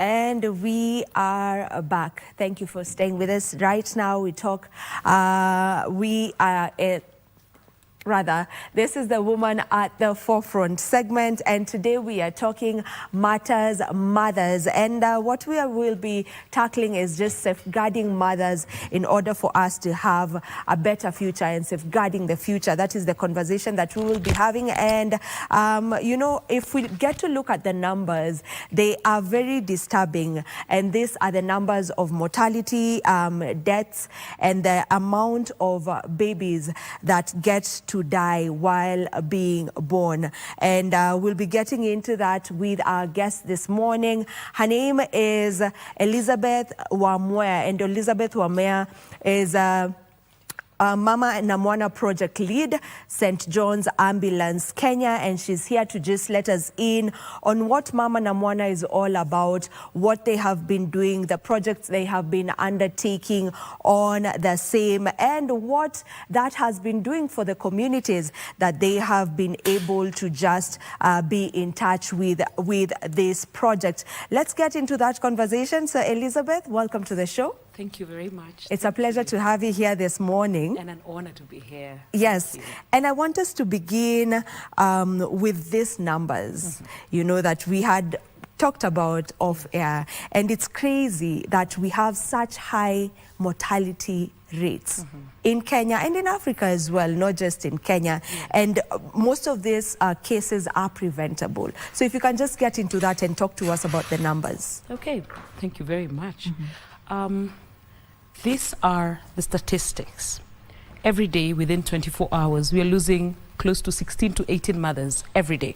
And we are back. Thank you for staying with us. Right now we talk, this is the Woman at the Forefront segment, and today we are talking matters mothers, and what we will be tackling is just safeguarding mothers in order for us to have a better future and safeguarding the future. That is the conversation that we will be having. And you know, if we get to look at the numbers, they are very disturbing, and these are the numbers of mortality, deaths, and the amount of babies that get to die while being born. And we'll be getting into that with our guest this morning. Her name is Elizabeth Wamwea, and Elizabeth Wamwea is Mama Namana project lead, St. John's Ambulance Kenya, and she's here to just let us in on what Mama Namana is all about, what they have been doing, the projects they have been undertaking on the same, and what that has been doing for the communities that they have been able to just be in touch with this project. Let's get into that conversation. So Elizabeth, welcome to the show. Thank you very much. It's a pleasure to have you here this morning. And an honor to be here. Yes. And I want us to begin with these numbers, you know, that we had talked about off air. And it's crazy that we have such high mortality rates in Kenya and in Africa as well, not just in Kenya. And most of these cases are preventable. So if you can just get into that and talk to us about the numbers. Okay. Thank you very much. These are the statistics. Every day, within 24 hours, we are losing close to 16 to 18 mothers every day.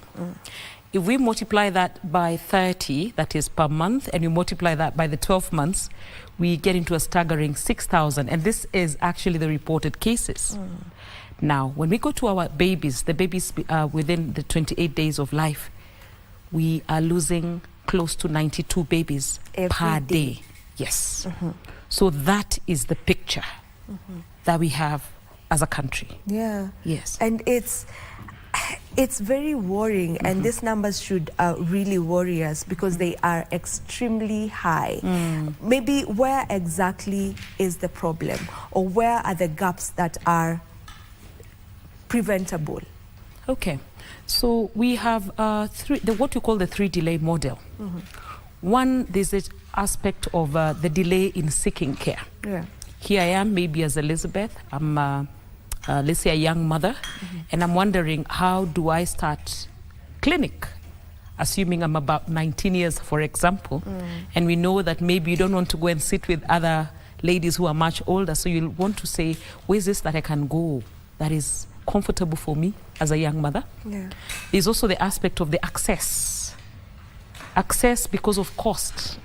If we multiply that by 30, that is per month, and you multiply that by the 12 months, we get into a staggering 6,000. And this is actually the reported cases. Now, when we go to our babies, the babies within the 28 days of life, we are losing close to 92 babies per day. Yes. So that is the picture that we have as a country. Yeah. Yes. And it's very worrying, and these numbers should really worry us because they are extremely high. Maybe where exactly is the problem, or where are the gaps that are preventable? Okay. So we have what you call the 3 delay model. One, there's this aspect of the delay in seeking care. Here I am, maybe as Elizabeth. I'm, let's say, a young mother, and I'm wondering, how do I start clinic? Assuming I'm about 19 years, for example, and we know that maybe you don't want to go and sit with other ladies who are much older, so you'll want to say, where is this that I can go that is comfortable for me as a young mother? There's also the aspect of the access because of cost,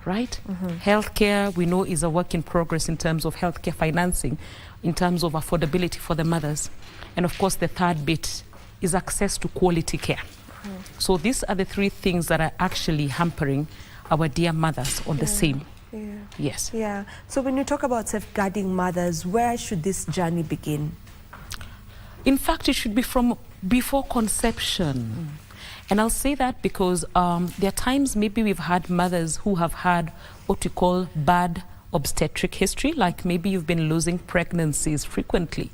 right? Healthcare, we know, is a work in progress in terms of healthcare financing, in terms of affordability for the mothers. And of course, the third bit is access to quality care. So these are the 3 things that are actually hampering our dear mothers on the same. Yes. Yeah. So when you talk about safeguarding mothers, where should this journey begin? In fact, it should be from before conception. And I'll say that because there are times maybe we've had mothers who have had what we call bad obstetric history, like maybe you've been losing pregnancies frequently.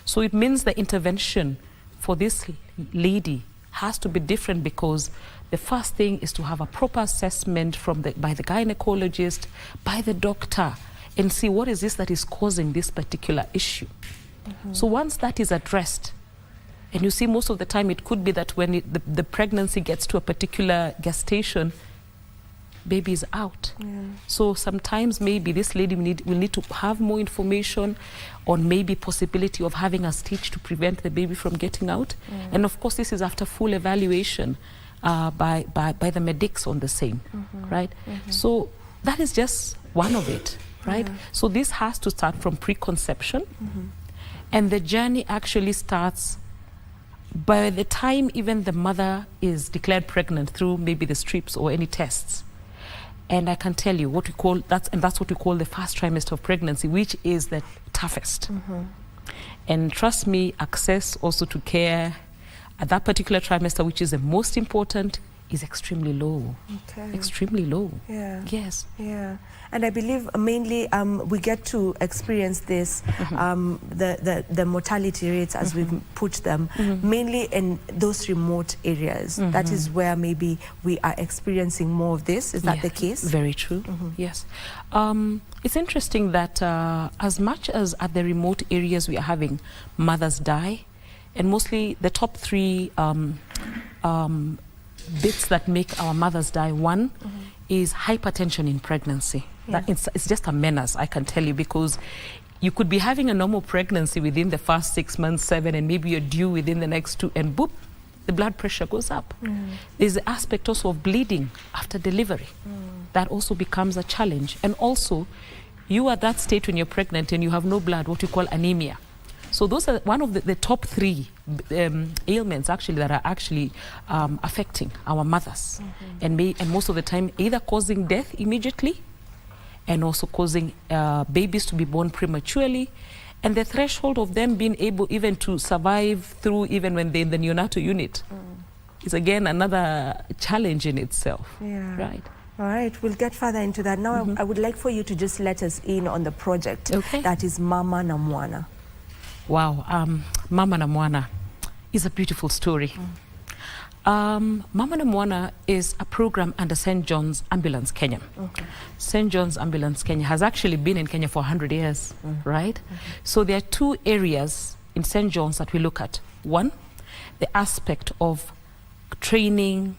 So it means the intervention for this lady has to be different, because the first thing is to have a proper assessment by the gynecologist, by the doctor, and see what is this that is causing this particular issue. So once that is addressed, and you see, most of the time it could be that when the pregnancy gets to a particular gestation, baby is out. So sometimes maybe this lady will need to have more information on maybe possibility of having a stitch to prevent the baby from getting out. And of course, this is after full evaluation by the medics on the same, right? So that is just one of it, right? So this has to start from preconception, and the journey actually starts by the time even the mother is declared pregnant through maybe the strips or any tests. And I can tell you what we call that's what we call the first trimester of pregnancy, which is the toughest. And trust me, access also to care at that particular trimester, which is the most important, is extremely low. Okay. Extremely low. Yeah. Yes. Yeah. And I believe mainly we get to experience this, the mortality rates as we've put them, mainly in those remote areas. That is where maybe we are experiencing more of this. Is that the case? Very true. Yes. It's interesting that as much as at the remote areas we are having mothers die, and mostly the top three bits that make our mothers die. One is hypertension in pregnancy. That it's just a menace, I can tell you, because you could be having a normal pregnancy within the first 6 months, 7, and maybe you're due within the next 2, and boop, the blood pressure goes up. There's the aspect also of bleeding after delivery. That also becomes a challenge. And also, you are at that state when you're pregnant and you have no blood, what we call anemia. So those are one of the top 3 ailments actually that are actually affecting our mothers, and most of the time either causing death immediately, and also causing babies to be born prematurely, and the threshold of them being able even to survive through even when they're in the neonatal unit is again another challenge in itself. Right. All right, we'll get further into that. Now I would like for you to just let us in on the project that is Mama Namana. Wow, Mama Namana is a beautiful story. Mama Namana is a program under St. John's Ambulance Kenya. St. John's Ambulance Kenya has actually been in Kenya for 100 years, right? So there are 2 areas in St. John's that we look at. One, the aspect of training,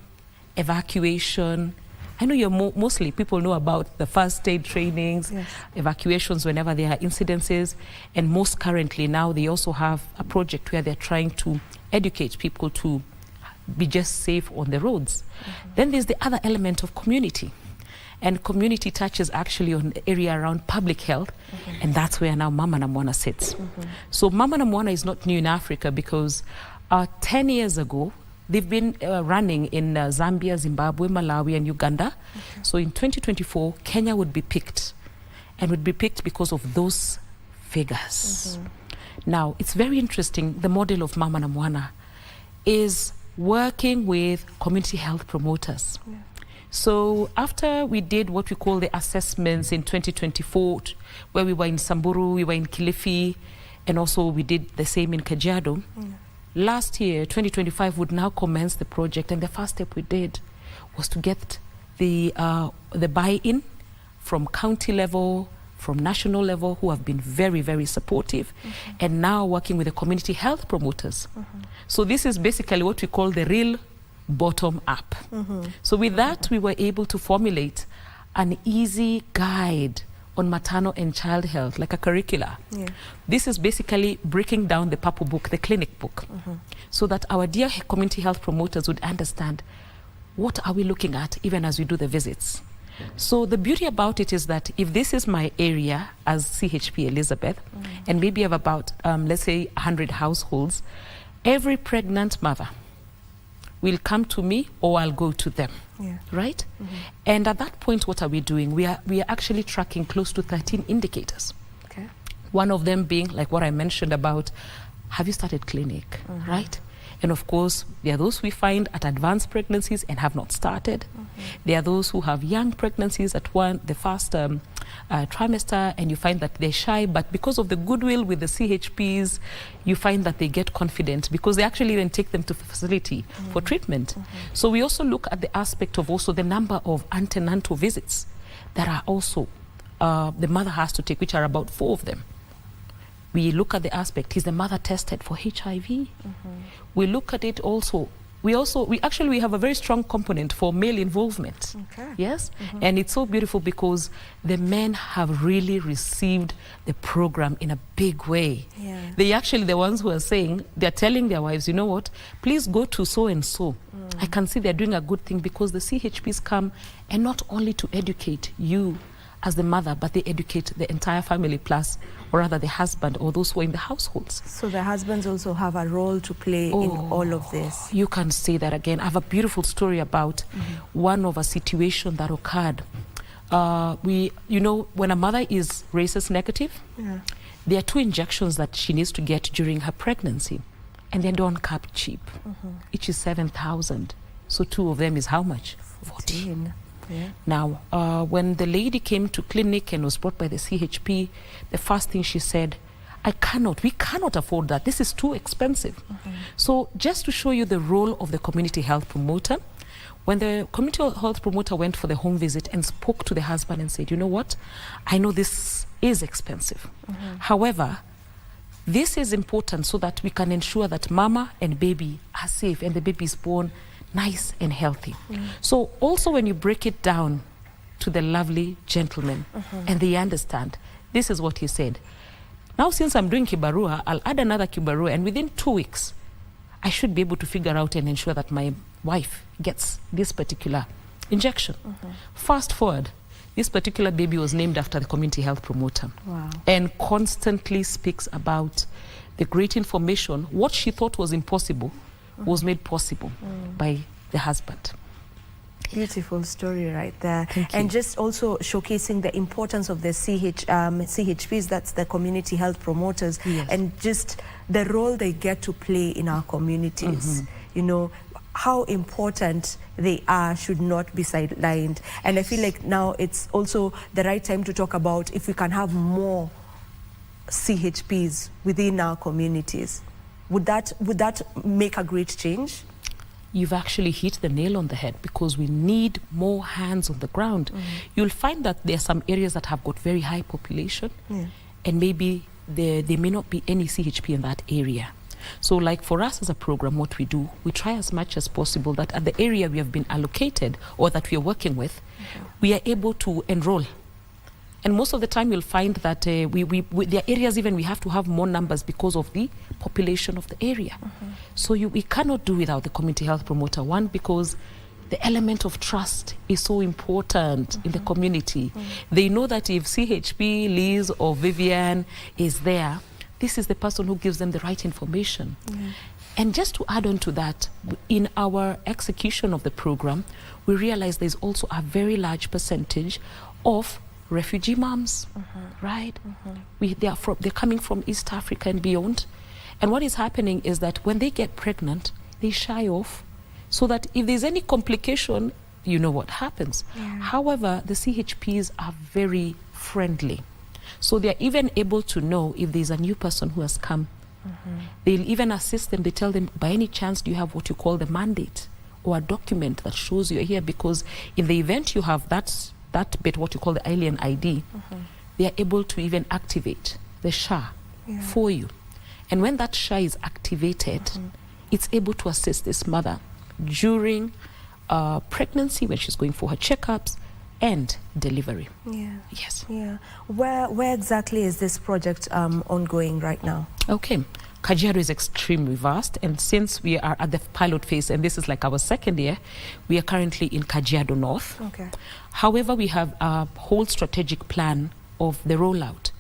evacuation. I know mostly people know about the first aid trainings, evacuations whenever there are incidences, and most currently now they also have a project where they're trying to educate people to be just safe on the roads. Then there's the other element of community, and community touches actually on the area around public health, and that's where now Mama Namana sits. So Mama Namana is not new in Africa because 10 years ago, they've been running in Zambia, Zimbabwe, Malawi, and Uganda. So in 2024, Kenya would be picked, and would be picked because of those figures. Now, it's very interesting. The model of Mama Namana is working with community health promoters. So after we did what we call the assessments in 2024, where we were in Samburu, we were in Kilifi, and also we did the same in Kajiado, last year, 2025, would now commence the project, and the first step we did was to get the buy-in from county level, from national level, who have been very, very supportive, and now working with the community health promoters. So this is basically what we call the real bottom up. So with that, we were able to formulate an easy guide on maternal and child health, like a curricula. This is basically breaking down the purple book, the clinic book, so that our dear community health promoters would understand what are we looking at even as we do the visits. So the beauty about it is that if this is my area as CHP Elizabeth, and maybe I have about, let's say, 100 households, every pregnant mother will come to me or I'll go to them, right? And at that point, what are we doing? We are actually tracking close to 13 indicators. One of them being like what I mentioned about, have you started clinic, right? And of course, there are those we find at advanced pregnancies and have not started. There are those who have young pregnancies at the first trimester, and you find that they're shy, but because of the goodwill with the CHPs, you find that they get confident because they actually even take them to the facility for treatment. So we also look at the aspect of also the number of antenatal visits that are also the mother has to take, which are about 4 of them. We look at the aspect, is the mother tested for HIV? We look at it also. We have a very strong component for male involvement. Yes? And it's so beautiful because the men have really received the program in a big way. They actually, the ones who are saying, they're telling their wives, you know what, please go to so-and-so. I can see they're doing a good thing because the CHPs come and not only to educate you as the mother, but they educate the entire family plus, or rather the husband or those who are in the households. So the husbands also have a role to play in all of this. You can say that again. I have a beautiful story about one of a situation that occurred. You know, when a mother is rhesus negative, there are 2 injections that she needs to get during her pregnancy, and they don't come cheap. Each is 7,000. So 2 of them is how much? 14. Yeah. Now, when the lady came to clinic and was brought by the CHP, the first thing she said, we cannot afford that. This is too expensive. So just to show you the role of the community health promoter, when the community health promoter went for the home visit and spoke to the husband and said, you know what, I know this is expensive. However, this is important so that we can ensure that mama and baby are safe and the baby is born nice and healthy. So also when you break it down to the lovely gentleman and they understand, this is what he said. Now, since I'm doing kibarua, I'll add another kibarua, and within 2 weeks, I should be able to figure out and ensure that my wife gets this particular injection. Fast forward, this particular baby was named after the community health promoter. Wow. And constantly speaks about the great information. What she thought was impossible was made possible by the husband. Beautiful story right there. Thank you. And just also showcasing the importance of the CHPs, that's the community health promoters, Yes. and just the role they get to play in our communities. You know, how important they are should not be sidelined. And I feel like now it's also the right time to talk about if we can have more CHPs within our communities. Would that make a great change? You've actually hit the nail on the head, because we need more hands on the ground. You'll find that there are some areas that have got very high population, and maybe there may not be any CHP in that area. So like for us as a program, what we do, we try as much as possible that at the area we have been allocated or that we are working with, we are able to enroll. And most of the time you'll find that there are areas even we have to have more numbers because of the population of the area. So we cannot do without the community health promoter. One, because the element of trust is so important in the community. They know that if CHP, Liz or Vivian is there, this is the person who gives them the right information. And just to add on to that, in our execution of the program, we realize there's also a very large percentage of refugee moms, right? They're coming from East Africa and beyond. And what is happening is that when they get pregnant, they shy off, so that if there's any complication, you know what happens. However, the CHPs are very friendly. So they're even able to know if there's a new person who has come. They'll even assist them. They tell them, by any chance, do you have what you call the mandate or a document that shows you're here? Because in the event you have that bit, what you call the alien ID, they are able to even activate the SHA for you. And when that SHA is activated, it's able to assist this mother during pregnancy, when she's going for her checkups, and delivery. Yes. Where exactly is this project ongoing right now? Okay. Kajiado is extremely vast, and since we are at the pilot phase, and this is like our second year, we are currently in Kajiado North. However, we have a whole strategic plan of the rollout.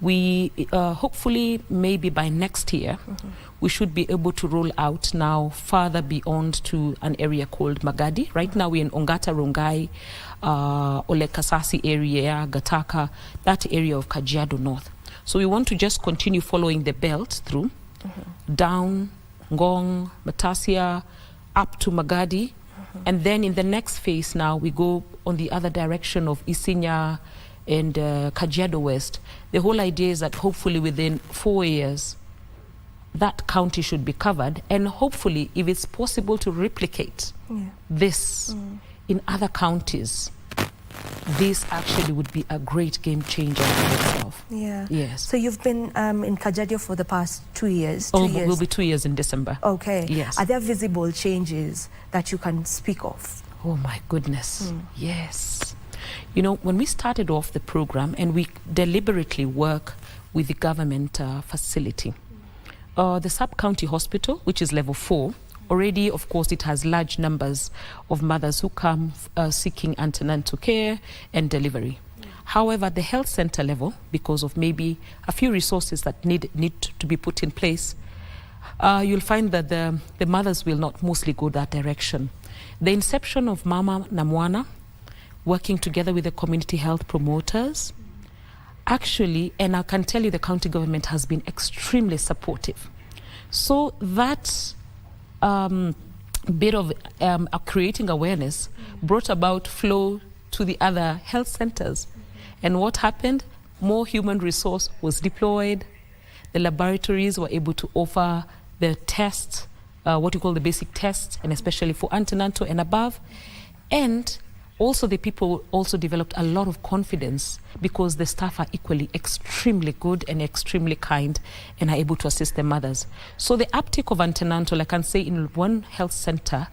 We hopefully, maybe by next year, we should be able to roll out now further beyond to an area called Magadi. Right now we're in Ongata, Rongai, Olekasasi area, Gataka, that area of Kajiado North. So we want to just continue following the belt through, down Ngong, Matasia, up to Magadi. And then in the next phase now, we go on the other direction of Isinya and Kajiado West. The whole idea is that hopefully within 4 years, that county should be covered. And hopefully, if it's possible to replicate this in other counties, this actually would be a great game changer for itself. Yes. So you've been in Kajiado for the past 2 years? We'll be 2 years in December. Okay. Yes. Are there visible changes that you can speak of? Oh my goodness. Yes. You know, when we started off the program, and we deliberately work with the government facility, the sub-county hospital, which is level 4, already, of course, it has large numbers of mothers who come seeking antenatal care and delivery. However, the health center level, because of maybe a few resources that need to be put in place, you'll find that the mothers will not mostly go that direction. The inception of Mama Namana, working together with the community health promoters, actually, and I can tell you the county government has been extremely supportive. So that bit of creating awareness brought about flow to the other health centers. And what happened? More human resource was deployed. The laboratories were able to offer the tests, what you call the basic tests, and especially for antenatal and above. And also the people also developed a lot of confidence because the staff are equally extremely good and extremely kind and are able to assist the mothers. So the uptake of antenatal, I can say in one health center,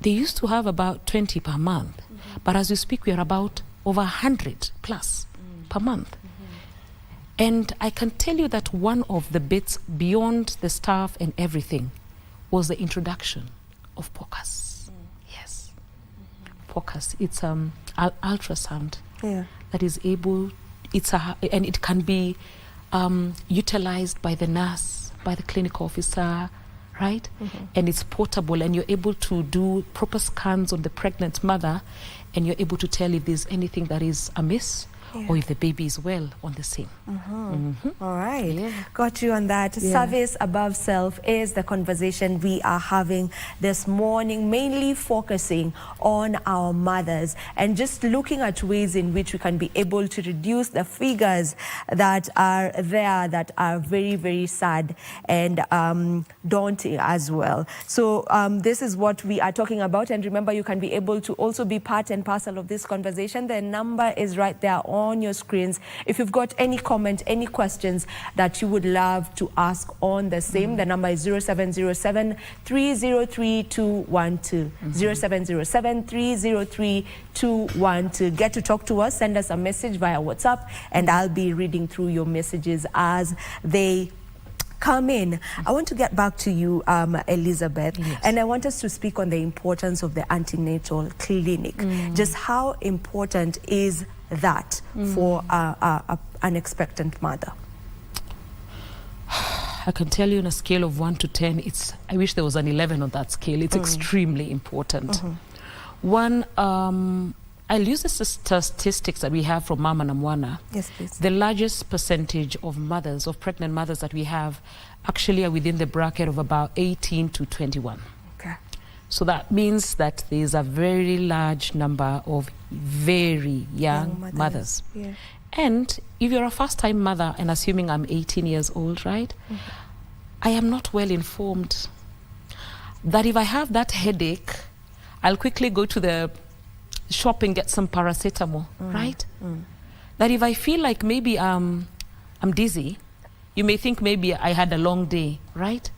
they used to have about 20 per month. But as we speak, we are about over 100 plus per month. And I can tell you that one of the bits beyond the staff and everything was the introduction of POCUS. Yes. POCUS, it's ultrasound that is able, and it can be utilized by the nurse, by the clinic officer, right? And it's portable, and you're able to do proper scans on the pregnant mother, and you're able to tell if there's anything that is amiss or if the baby is well on the same. All right. Got you on that. Service above self is the conversation we are having this morning, mainly focusing on our mothers and just looking at ways in which we can be able to reduce the figures that are there that are very, very sad and daunting as well. So this is what we are talking about. And remember, you can be able to also be part and parcel of this conversation. The number is right there on your screens. If you've got any comment, any questions that you would love to ask on the same, the number is 0707 303 212. 0707 303 212. Get to talk to us, send us a message via WhatsApp, and I'll be reading through your messages as they come in. I want to get back to you, Elizabeth, and I want us to speak on the importance of the antenatal clinic. Just how important is that for an expectant mother? I can tell you on a scale of 1 to 10, I wish there was an 11 on that scale. It's extremely important. One, I'll use the statistics that we have from Mama Namana. Yes, please. The largest percentage of mothers, of pregnant mothers that we have, actually are within the bracket of about 18 to 21. Okay. So that means that there is a very large number of very young mothers. Yeah. And if you're a first-time mother, and assuming I'm 18 years old, right, I am not well informed that if I have that headache, I'll quickly go to the shop and get some paracetamol, right? That if I feel like maybe I'm dizzy, you may think maybe I had a long day, right?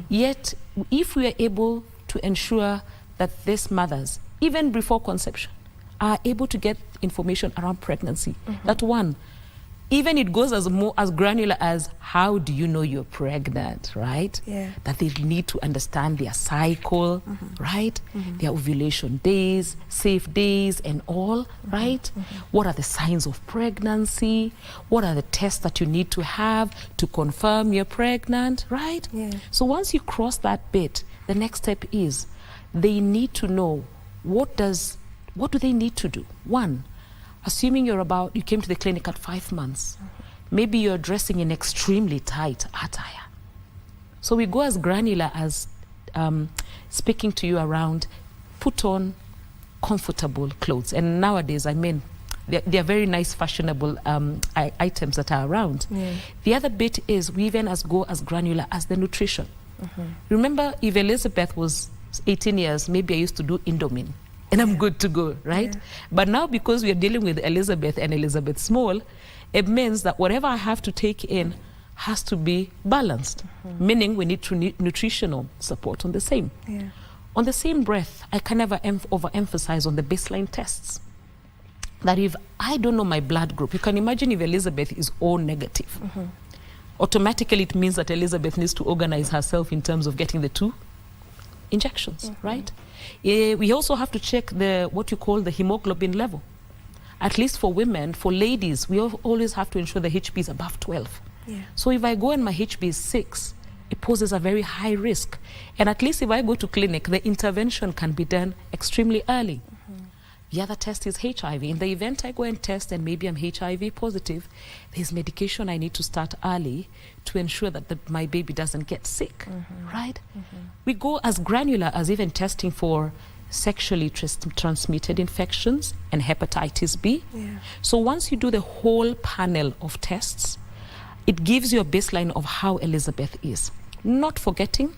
Yet, if we are able to ensure that these mothers, even before conception, are able to get information around pregnancy, that one, even it goes as granular as how do you know you're pregnant, right? Yeah. That they need to understand their cycle, right? Their ovulation days, safe days and all, right? What are the signs of pregnancy? What are the tests that you need to have to confirm you're pregnant, right? Yeah. So once you cross that bit, the next step is they need to know what do they need to do? One, assuming you came to the clinic at 5 months, maybe you're dressing in extremely tight attire. So we go as granular as speaking to you around, put on comfortable clothes. And nowadays, I mean, they're very nice, fashionable items that are around. Yeah. The other bit is we even go as granular as the nutrition. Remember, if Elizabeth was 18 years, maybe I used to do Indomie. And I'm good to go, right? Yeah. But now because we are dealing with Elizabeth and Elizabeth Small, it means that whatever I have to take in has to be balanced, meaning we need nutritional support on the same. Yeah. On the same breath, I can never overemphasize on the baseline tests. That if I don't know my blood group, you can imagine if Elizabeth is O negative, automatically it means that Elizabeth needs to organize herself in terms of getting the 2 injections, right? We also have to check what you call the hemoglobin level. At least for women, for ladies, we always have to ensure the HB is above 12. Yeah. So if I go and my HB is 6, it poses a very high risk. And at least if I go to clinic, the intervention can be done extremely early. The other test is HIV. In the event I go and test and maybe I'm HIV positive, there's medication I need to start early to ensure that my baby doesn't get sick, right? We go as granular as even testing for sexually transmitted infections and hepatitis B. So once you do the whole panel of tests, it gives you a baseline of how Elizabeth is. Not forgetting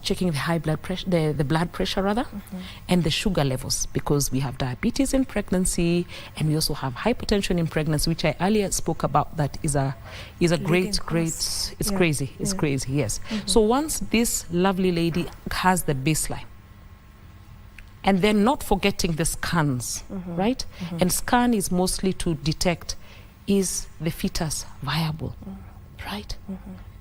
checking the high blood pressure, the blood pressure rather, and the sugar levels, because we have diabetes in pregnancy and we also have hypertension in pregnancy, which I earlier spoke about. That is a great, it's crazy, it's crazy, yes. So once this lovely lady has the baseline, and then not forgetting the scans, right? And scan is mostly to detect, is the fetus viable, right?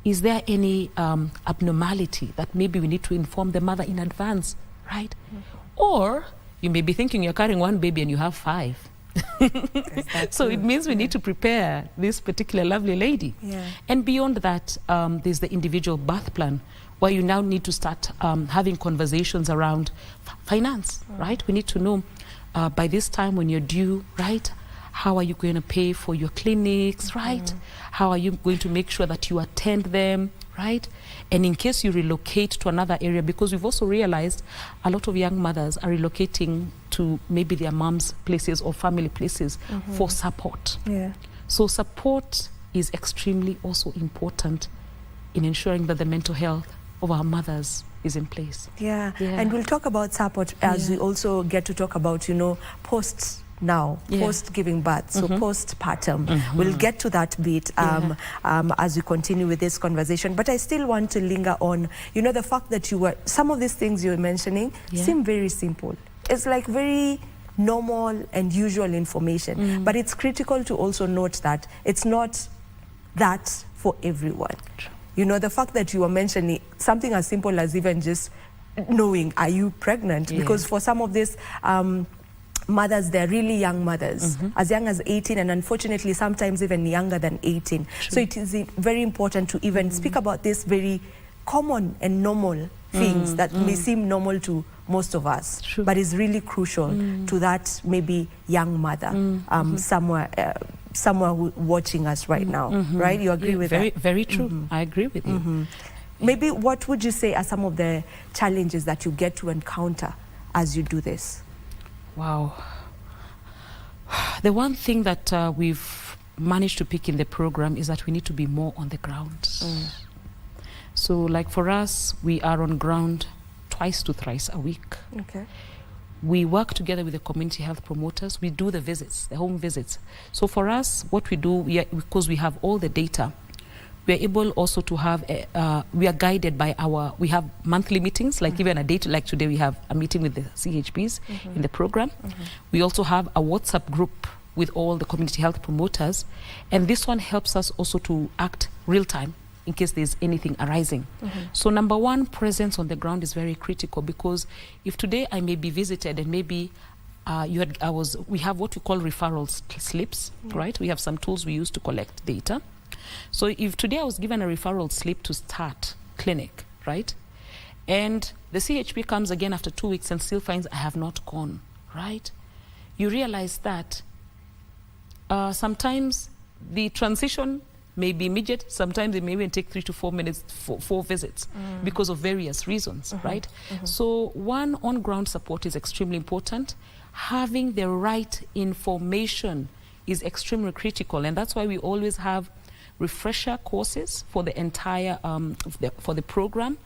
Is there any abnormality that maybe we need to inform the mother in advance, right? Or you may be thinking you're carrying one baby and you have 5. So it means we need to prepare this particular lovely lady. And beyond that, there's the individual birth plan, where you now need to start having conversations around finance, right? We need to know by this time when you're due, right? How are you going to pay for your clinics, right? How are you going to make sure that you attend them, right? And in case you relocate to another area, because we've also realized a lot of young mothers are relocating to maybe their mom's places or family places for support. So support is extremely also important in ensuring that the mental health of our mothers is in place. And we'll talk about support as we also get to talk about, you know, post giving birth, so postpartum. We'll get to that bit as we continue with this conversation. But I still want to linger on, you know, the fact that some of these things you're mentioning seem very simple. It's like very normal and usual information, but it's critical to also note that it's not that for everyone. You know, the fact that you were mentioning something as simple as even just knowing, are you pregnant? Because for some of these mothers, they're really young mothers, as young as 18, and unfortunately sometimes even younger than 18. So it is very important to even speak about this very common and normal things that may seem normal to most of us, but is really crucial to that maybe young mother somewhere watching us right now, right? You agree with that? Very true. I agree with you. Maybe what would you say are some of the challenges that you get to encounter as you do this? Wow. The one thing that we've managed to pick in the program is that we need to be more on the ground. So like for us, we are on ground twice to thrice a week. We work together with the community health promoters. We do the visits, the home visits. So for us, what we do, because we have all the data, we are able also to have, we are guided by we have monthly meetings, like even a day like today, we have a meeting with the CHPs in the program. We also have a WhatsApp group with all the community health promoters. And this one helps us also to act real time in case there's anything arising. So number one, presence on the ground is very critical, because if today I may be visited and maybe we have what we call referral slips, right? We have some tools we use to collect data. So if today I was given a referral slip to start clinic, right? And the CHP comes again after 2 weeks and still finds I have not gone, right? You realize that sometimes the transition may be immediate, sometimes it may even take 3 to 4 minutes for 4 visits because of various reasons, right? So one, on-ground support is extremely important. Having the right information is extremely critical, and that's why we always have refresher courses for the entire for the program.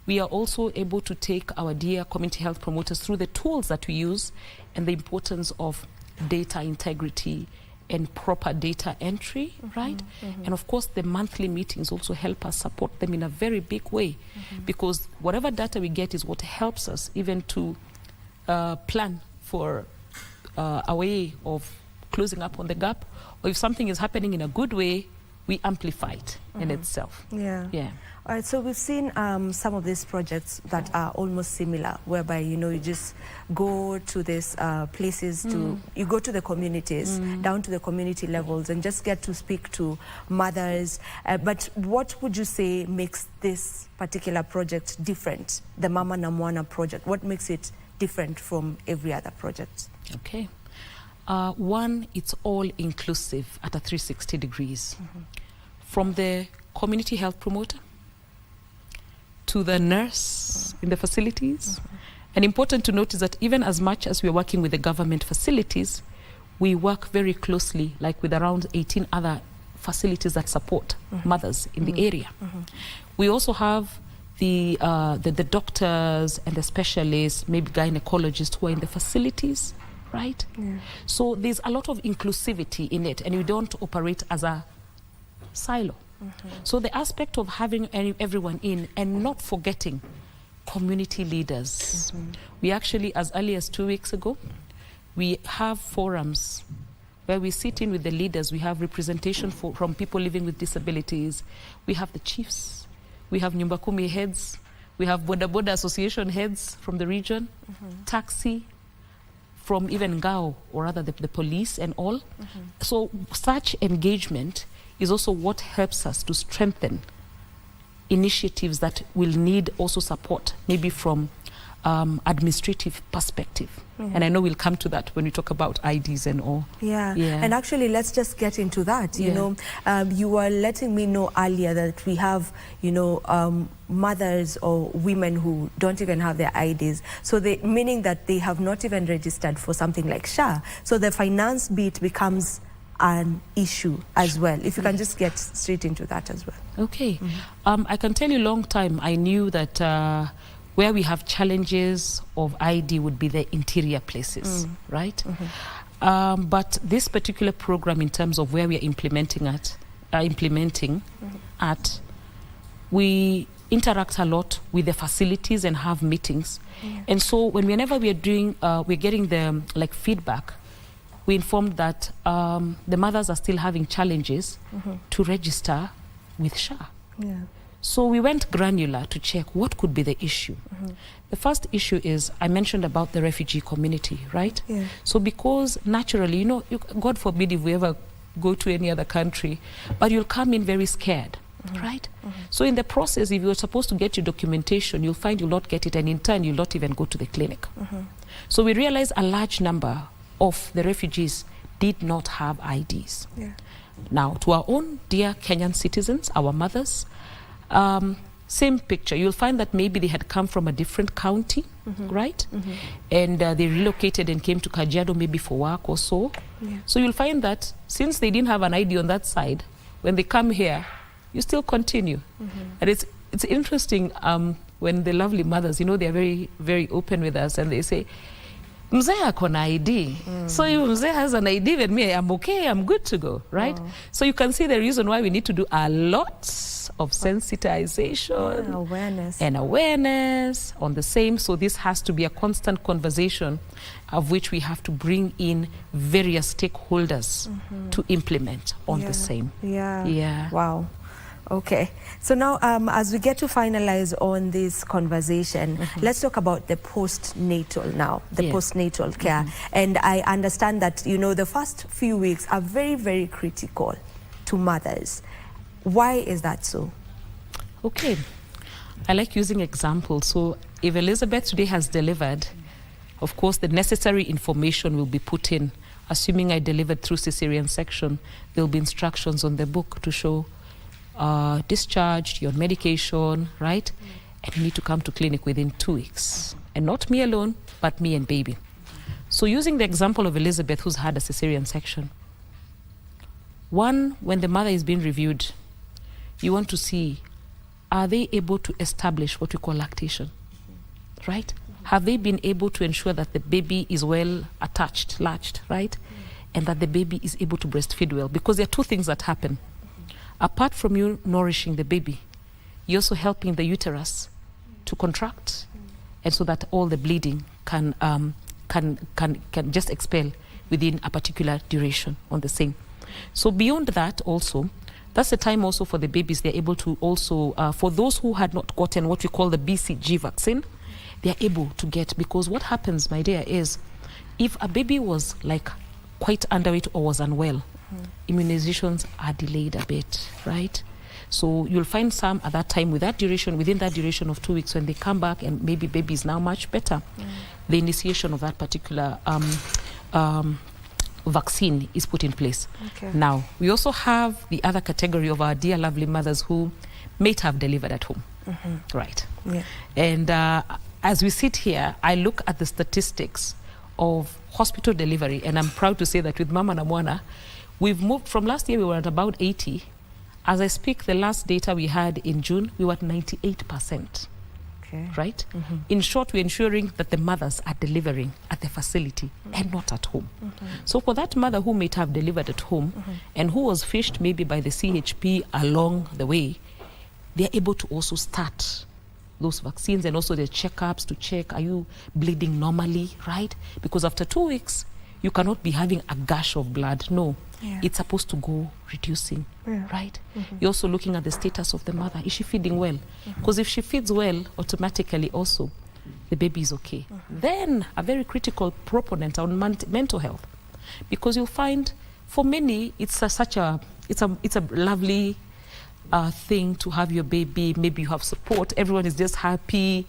We are also able to take our dear community health promoters through the tools that we use and the importance of data integrity and proper data entry, right? And of course, the monthly meetings also help us support them in a very big way, because whatever data we get is what helps us even to plan for a way of closing up on the gap, or if something is happening in a good way, we amplify it in itself. All right, so we've seen some of these projects that are almost similar, whereby, you know, you just go to these places, you go to the communities, down to the community levels, and just get to speak to mothers. But what would you say makes this particular project different, the Mama Namana project? What makes it different from every other project? Okay. One, it's all inclusive at a 360 degrees. From the community health promoter to the nurse in the facilities. And important to note is that even as much as we're working with the government facilities, we work very closely, like with around 18 other facilities that support mothers in the area. We also have the doctors and the specialists, maybe gynecologists who are in the facilities, right? So there's a lot of inclusivity in it, and you don't operate as a silo. So the aspect of having everyone in and not forgetting community leaders. We actually, as early as 2 weeks ago, we have forums where we sit in with the leaders. We have representation from people living with disabilities. We have the chiefs. We have Nyumba Kumi heads. We have Boda Boda Association heads from the region, taxi, from even Ngao, or rather the police and all. So such engagement is also what helps us to strengthen initiatives that will need also support, maybe from administrative perspective. And I know we'll come to that when we talk about IDs and all. And actually, let's just get into that. You know, you were letting me know earlier that we have, you know, mothers or women who don't even have their IDs. So meaning that they have not even registered for something like SHA. So the finance bit becomes an issue as well. If you can just get straight into that as well. Okay. I can tell you, long time I knew that where we have challenges of ID would be the interior places, right? But this particular program, in terms of where we are implementing at, we interact a lot with the facilities and have meetings. And so whenever we are doing, we're getting the feedback, we informed that the mothers are still having challenges to register with SHA. So we went granular to check what could be the issue. The first issue is, I mentioned about the refugee community, right? So because naturally, you know, God forbid if we ever go to any other country, but you'll come in very scared, right? So in the process, if you're supposed to get your documentation, you'll find you'll not get it, and in turn, you'll not even go to the clinic. So we realized a large number of the refugees did not have IDs. Now, to our own dear Kenyan citizens, our mothers, same picture. You'll find that maybe they had come from a different county, right? And they relocated and came to Kajiado maybe for work or so. So you'll find that since they didn't have an ID on that side, when they come here, you still continue. And it's interesting when the lovely mothers, you know, they're very, very open with us, and they say, Mzee ako na ID. So if Mzee has an ID with me, I'm okay, I'm good to go, right? So you can see the reason why we need to do a lot of sensitization and awareness on the same. So this has to be a constant conversation of which we have to bring in various stakeholders to implement on the same. Wow. Okay, so now as we get to finalize on this conversation, let's talk about the postnatal now, the postnatal care. And I understand that, you know, the first few weeks are very, very critical to mothers. Why is that so? Okay, I like using examples. So if Elizabeth today has delivered, of course, the necessary information will be put in. Assuming I delivered through cesarean section, there'll be instructions on the book to show discharged, you're on medication, right? And you need to come to clinic within 2 weeks. And not me alone, but me and baby. So using the example of Elizabeth, who's had a cesarean section. One, when the mother is being reviewed, you want to see, are they able to establish what we call lactation, right? Have they been able to ensure that the baby is well attached, latched, right? And that the baby is able to breastfeed well? Because there are two things that happen. Apart from you nourishing the baby, you're also helping the uterus to contract, and so that all the bleeding can just expel within a particular duration on the same. So beyond that also, that's the time also for the babies, they're able to also, for those who had not gotten what we call the BCG vaccine, they're able to get, because what happens, my dear, is if a baby was like quite underweight or was unwell, immunizations are delayed a bit, right? So you'll find some at that time within that duration of 2 weeks, when they come back and maybe baby is now much better, the initiation of that particular vaccine is put in place. Okay. Now, we also have the other category of our dear lovely mothers who may have delivered at home. Right. Yeah. And as we sit here, I look at the statistics of hospital delivery, and I'm proud to say that with Mama Namana, we've moved from last year, we were at about 80. As I speak, the last data we had in June, we were at 98%. Okay. Right? In short, we're ensuring that the mothers are delivering at the facility and not at home. So for that mother who may have delivered at home and who was fished maybe by the CHP along the way, they're able to also start those vaccines and also the checkups to check, are you bleeding normally, right? Because after 2 weeks, you cannot be having a gush of blood. No, it's supposed to go reducing, right? You're also looking at the status of the mother. Is she feeding well? Because if she feeds well, automatically also the baby is okay. Then a very critical proponent on mental health, because you'll find for many it's a lovely thing to have your baby. Maybe you have support. Everyone is just happy,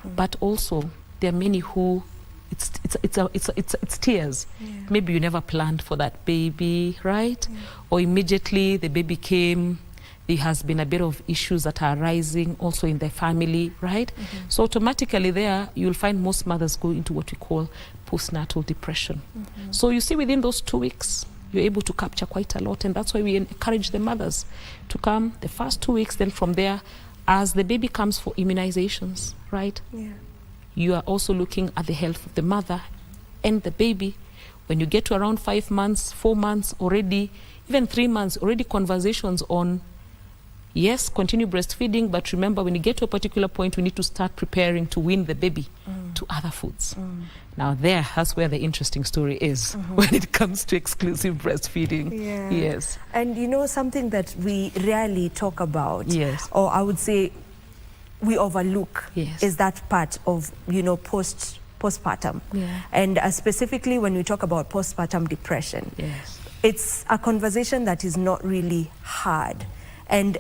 but also there are many who it's tears. Maybe you never planned for that baby, right? Or immediately the baby came, there has been a bit of issues that are arising also in the family, right? So automatically there, you'll find most mothers go into what we call postnatal depression. So you see within those 2 weeks, you're able to capture quite a lot, and that's why we encourage the mothers to come the first 2 weeks, then from there, as the baby comes for immunizations, right? You are also looking at the health of the mother and the baby. When you get to around 5 months, 4 months already, even 3 months, already conversations on, yes, continue breastfeeding, but remember when you get to a particular point, we need to start preparing to wean the baby to other foods. Now that's where the interesting story is when it comes to exclusive breastfeeding. Yes. And you know, something that we rarely talk about, or I would say we overlook, is that part of, you know, postpartum. And specifically when we talk about postpartum depression, it's a conversation that is not really hard. And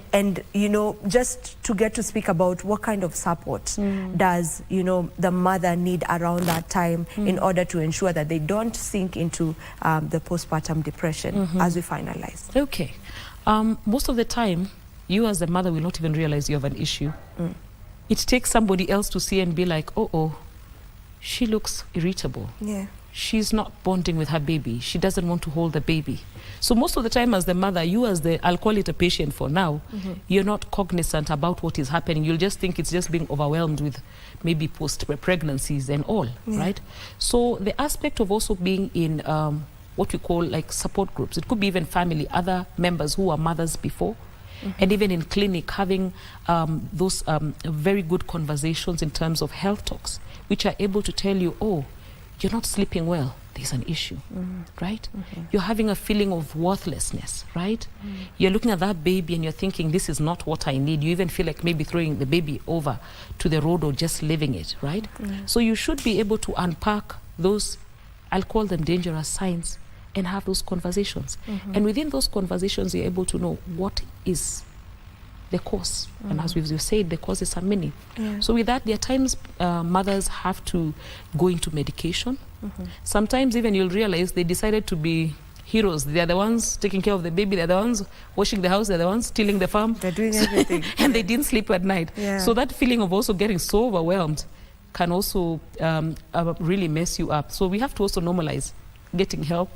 you know, just to get to speak about what kind of support does, you know, the mother need around that time in order to ensure that they don't sink into the postpartum depression as we finalize. Okay. Most of the time, you as the mother will not even realize you have an issue. It takes somebody else to see and be like, oh, she looks irritable. She's not bonding with her baby. She doesn't want to hold the baby. So most of the time as the mother, you as the, I'll call it a patient for now, you're not cognizant about what is happening. You'll just think it's just being overwhelmed with maybe post-pregnancies and all, right? So the aspect of also being in what we call like support groups, it could be even family, other members who are mothers before, and even in clinic, having those very good conversations in terms of health talks, which are able to tell you, oh, you're not sleeping well, there's an issue, right? You're having a feeling of worthlessness, right? You're looking at that baby and you're thinking, this is not what I need. You even feel like maybe throwing the baby over to the road or just leaving it, right? So you should be able to unpack those, I'll call them dangerous signs, and have those conversations. And within those conversations, you're able to know what is the cause. And as we've said, the causes are many. So with that, there are times mothers have to go into medication. Sometimes even you'll realize they decided to be heroes. They're the ones taking care of the baby. They're the ones washing the house. They're the ones tilling the farm. They're doing everything. And they didn't sleep at night. So that feeling of also getting so overwhelmed can also really mess you up. So we have to also normalize getting help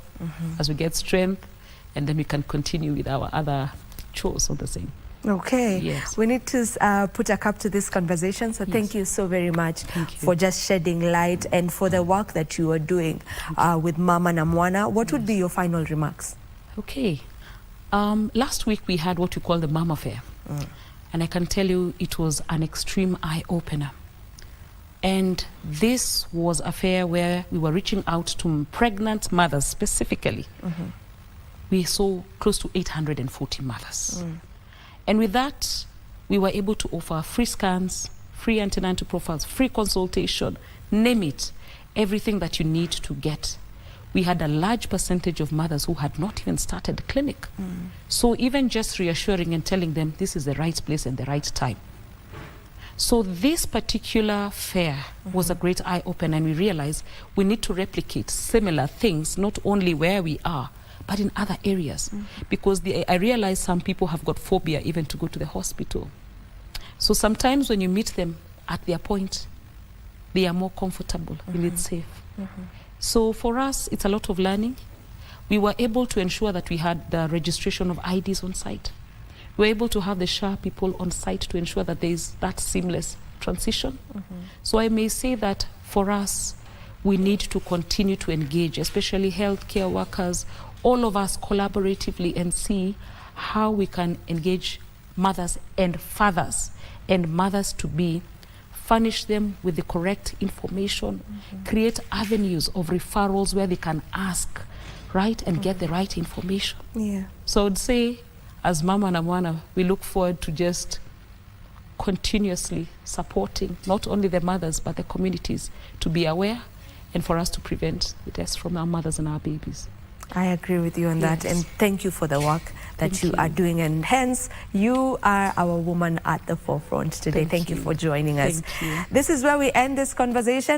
as we get strength, and then we can continue with our other chores on the same. Okay. Yes. We need to put a cap to this conversation. So thank you so very much for just shedding light and for the work that you are doing with Mama Namana. What would be your final remarks? Okay. Last week we had what we call the Mama Fair. And I can tell you it was an extreme eye-opener. And this was a fair where we were reaching out to pregnant mothers specifically. We saw close to 840 mothers. And with that, we were able to offer free scans, free antenatal profiles, free consultation, name it, everything that you need to get. we had a large percentage of mothers who had not even started the clinic. So even just reassuring and telling them this is the right place and the right time. So this particular fair was a great eye-opener, and we realized we need to replicate similar things, not only where we are, but in other areas. Because I realized some people have got phobia even to go to the hospital. So sometimes when you meet them at their point, they are more comfortable, feel it's safe. So for us, it's a lot of learning. We were able to ensure that we had the registration of IDs on site. We were able to have the SHA people on site to ensure that there is that seamless transition. So I may say that for us, we need to continue to engage, especially healthcare workers, all of us collaboratively, and see how we can engage mothers and fathers, and mothers to be, furnish them with the correct information, create avenues of referrals where they can ask, right, and get the right information. So I would say, as Mama Namana, we look forward to just continuously supporting not only the mothers but the communities to be aware, and for us to prevent the deaths from our mothers and our babies. I agree with you on that, and thank you for the work that you are doing, and hence you are our woman at the forefront today. Thank you for joining us. Thank you. This is where we end this conversation.